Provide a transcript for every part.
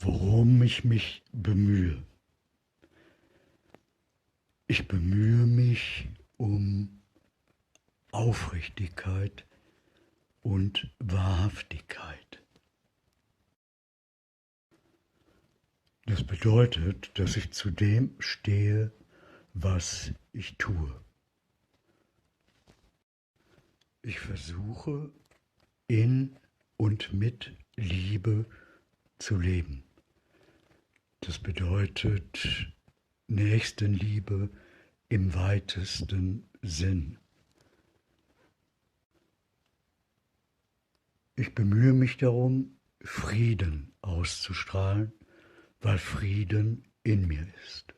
Worum ich mich bemühe. Ich bemühe mich um Aufrichtigkeit und Wahrhaftigkeit. Das bedeutet, dass ich zu dem stehe, was ich tue. Ich versuche in und mit Liebe zu leben. Das bedeutet Nächstenliebe im weitesten Sinn. Ich bemühe mich darum, Frieden auszustrahlen, weil Frieden in mir ist.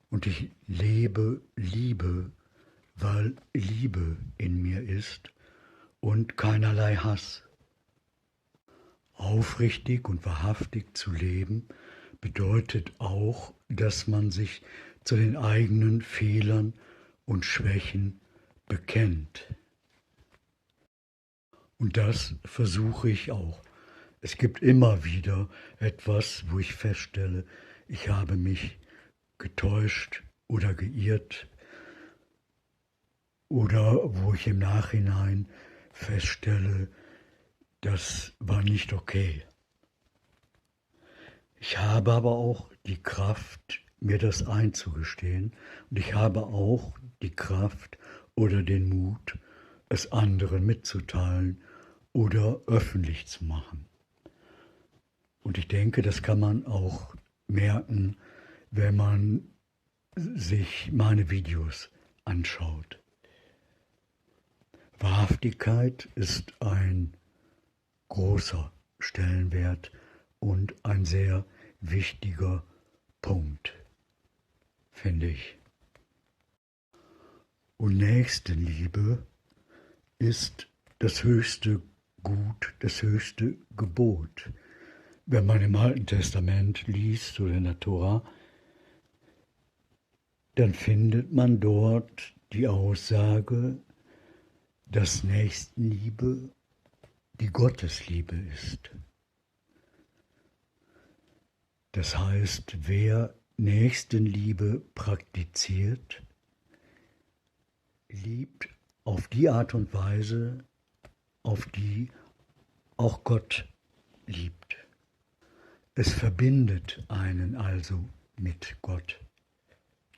Und ich lebe Liebe, weil Liebe in mir ist und keinerlei Hass. Aufrichtig und wahrhaftig zu leben bedeutet auch, dass man sich zu den eigenen Fehlern und Schwächen bekennt. Und das versuche ich auch. Es gibt immer wieder etwas, wo ich feststelle, ich habe mich getäuscht oder geirrt oder wo ich im Nachhinein feststelle, das war nicht okay. Ich habe aber auch die Kraft, mir das einzugestehen, und ich habe auch die Kraft oder den Mut, es anderen mitzuteilen oder öffentlich zu machen. Und ich denke, das kann man auch merken, wenn man sich meine Videos anschaut. Wahrhaftigkeit ist ein großer Stellenwert und ein sehr wichtiger Punkt, finde ich. Und Nächstenliebe ist das höchste Gut, das höchste Gebot. Wenn man im Alten Testament liest oder in der Tora, dann findet man dort die Aussage, dass Nächstenliebe die Gottesliebe ist. Das heißt, wer Nächstenliebe praktiziert, liebt auf die Art und Weise, auf die auch Gott liebt. Es verbindet einen also mit Gott,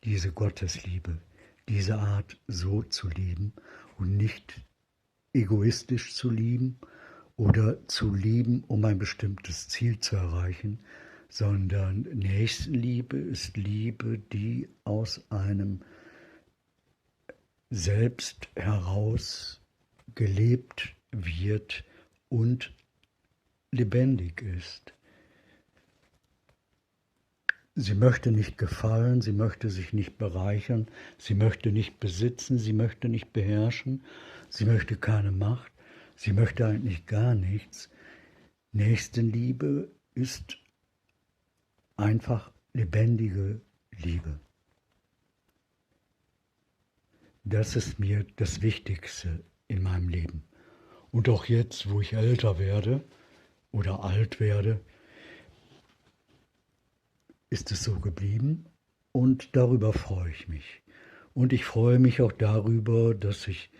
diese Gottesliebe, diese Art so zu lieben und nicht egoistisch zu lieben oder zu lieben, um ein bestimmtes Ziel zu erreichen, sondern Nächstenliebe ist Liebe, die aus einem selbst heraus gelebt wird und lebendig ist. Sie möchte nicht gefallen, sie möchte sich nicht bereichern, sie möchte nicht besitzen, sie möchte nicht beherrschen, sie möchte keine Macht, sie möchte eigentlich gar nichts. Nächstenliebe ist einfach lebendige Liebe. Das ist mir das Wichtigste in meinem Leben. Und auch jetzt, wo ich älter werde oder alt werde, ist es so geblieben und darüber freue ich mich. Und ich freue mich auch darüber, dass ich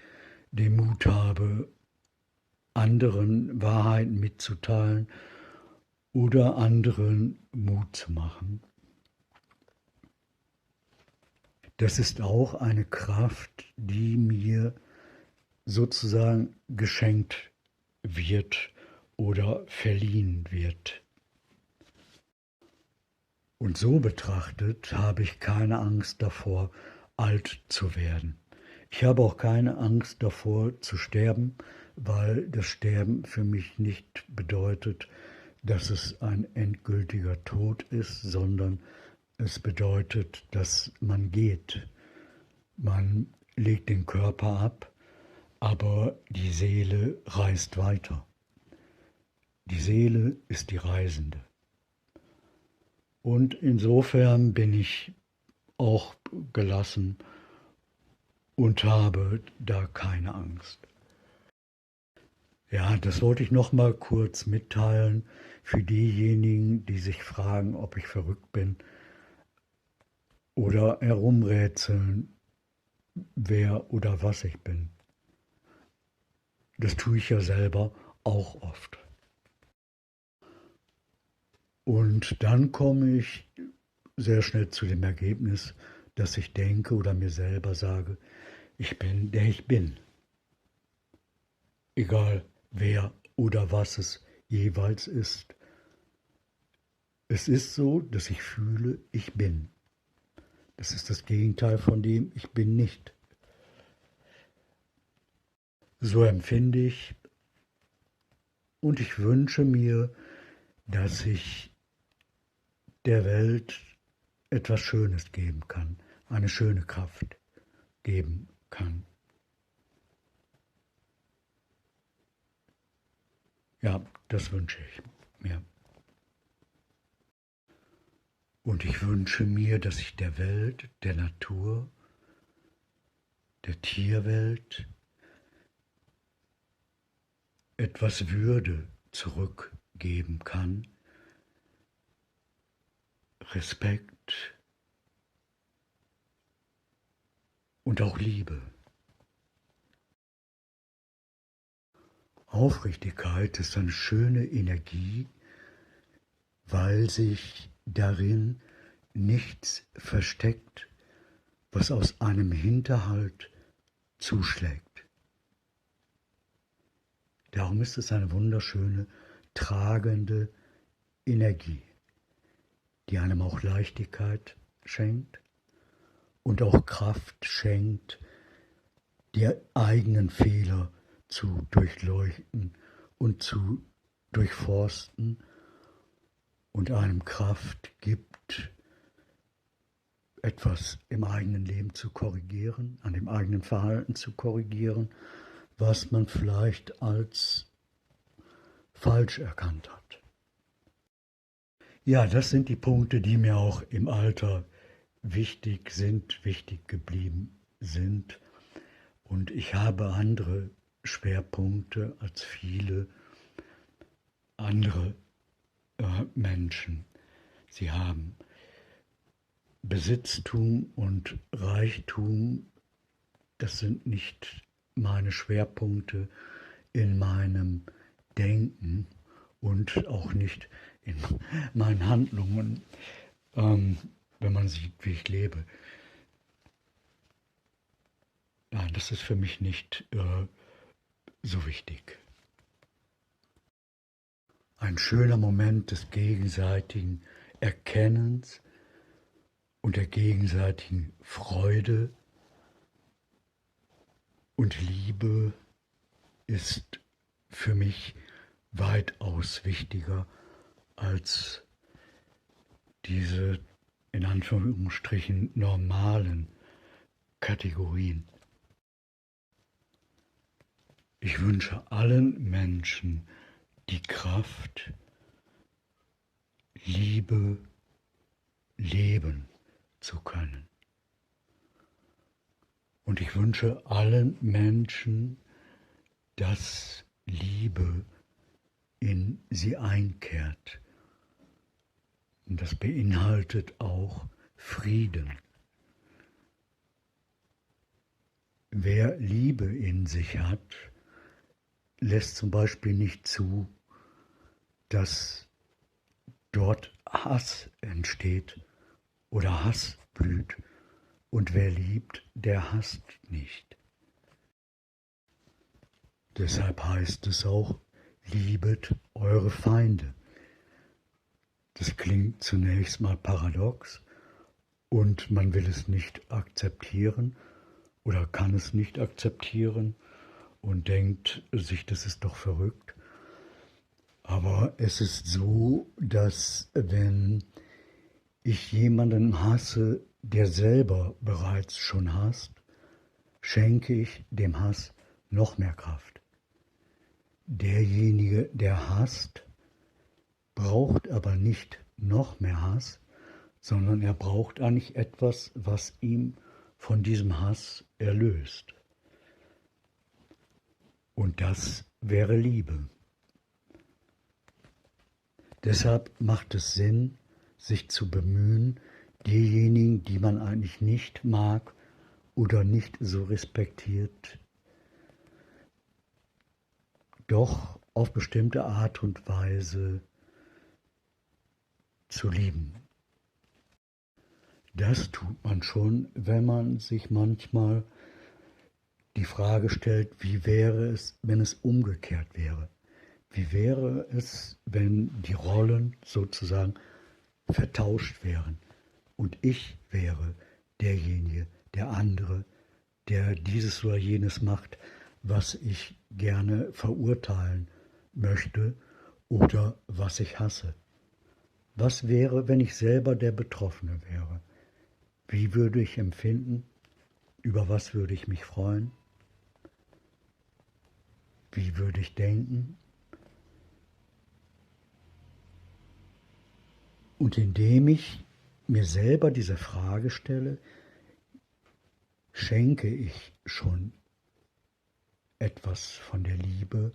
den Mut habe, anderen Wahrheiten mitzuteilen oder anderen Mut zu machen. Das ist auch eine Kraft, die mir sozusagen geschenkt wird oder verliehen wird. Und so betrachtet habe ich keine Angst davor, alt zu werden. Ich habe auch keine Angst davor zu sterben, weil das Sterben für mich nicht bedeutet, dass es ein endgültiger Tod ist, sondern es bedeutet, dass man geht. Man legt den Körper ab, aber die Seele reist weiter. Die Seele ist die Reisende. Und insofern bin ich auch gelassen und habe da keine Angst. Ja, das wollte ich noch mal kurz mitteilen für diejenigen, die sich fragen, ob ich verrückt bin oder herumrätseln, wer oder was ich bin. Das tue ich ja selber auch oft. Und dann komme ich sehr schnell zu dem Ergebnis, dass ich denke oder mir selber sage, ich bin, der ich bin. Egal wer oder was es jeweils ist. Es ist so, dass ich fühle, ich bin. Das ist das Gegenteil von dem, ich bin nicht. So empfinde ich und ich wünsche mir, dass ich der Welt etwas Schönes geben kann, eine schöne Kraft geben kann. Ja, das wünsche ich mir. Und ich wünsche mir, dass ich der Welt, der Natur, der Tierwelt etwas Würde zurückgeben kann, Respekt und auch Liebe. Aufrichtigkeit ist eine schöne Energie, weil sich darin nichts versteckt, was aus einem Hinterhalt zuschlägt. Darum ist es eine wunderschöne, tragende Energie, die einem auch Leichtigkeit schenkt und auch Kraft schenkt, die eigenen Fehler zu durchleuchten und zu durchforsten und einem Kraft gibt, etwas im eigenen Leben zu korrigieren, an dem eigenen Verhalten zu korrigieren, was man vielleicht als falsch erkannt hat. Ja, das sind die Punkte, die mir auch im Alter wichtig sind, wichtig geblieben sind. Und ich habe andere Schwerpunkte als viele andere Menschen. Sie haben Besitztum und Reichtum, das sind nicht meine Schwerpunkte in meinem Denken und auch nicht in meinen Handlungen, wenn man sieht, wie ich lebe. Nein, das ist für mich nicht so wichtig. Ein schöner Moment des gegenseitigen Erkennens und der gegenseitigen Freude und Liebe ist für mich weitaus wichtiger als diese in Anführungsstrichen normalen Kategorien. Ich wünsche allen Menschen die Kraft, Liebe leben zu können. Und ich wünsche allen Menschen, dass Liebe in sie einkehrt. Und das beinhaltet auch Frieden. Wer Liebe in sich hat, lässt zum Beispiel nicht zu, dass dort Hass entsteht oder Hass blüht. Und wer liebt, der hasst nicht. Deshalb heißt es auch, liebet eure Feinde. Das klingt zunächst mal paradox und man will es nicht akzeptieren oder kann es nicht akzeptieren und denkt sich, das ist doch verrückt. Aber es ist so, dass wenn ich jemanden hasse, der selber bereits schon hasst, schenke ich dem Hass noch mehr Kraft. Derjenige, der hasst, braucht aber nicht noch mehr Hass, sondern er braucht eigentlich etwas, was ihm von diesem Hass erlöst. Und das wäre Liebe. Deshalb macht es Sinn, sich zu bemühen, diejenigen, die man eigentlich nicht mag oder nicht so respektiert, doch auf bestimmte Art und Weise zu lieben. Das tut man schon, wenn man sich manchmal die Frage stellt, wie wäre es, wenn es umgekehrt wäre? Wie wäre es, wenn die Rollen sozusagen vertauscht wären und ich wäre derjenige, der andere, der dieses oder jenes macht, was ich gerne verurteilen möchte oder was ich hasse? Was wäre, wenn ich selber der Betroffene wäre? Wie würde ich empfinden? Über was würde ich mich freuen? Wie würde ich denken? Und indem ich mir selber diese Frage stelle, schenke ich schon etwas von der Liebe,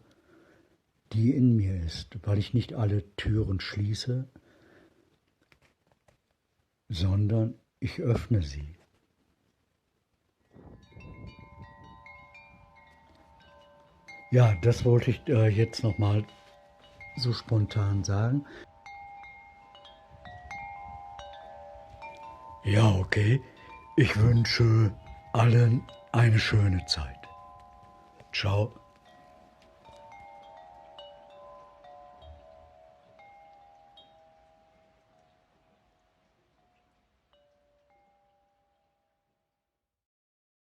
die in mir ist, weil ich nicht alle Türen schließe, sondern ich öffne sie. Ja, das wollte ich jetzt nochmal so spontan sagen. Ja, okay. Ich wünsche allen eine schöne Zeit. Ciao.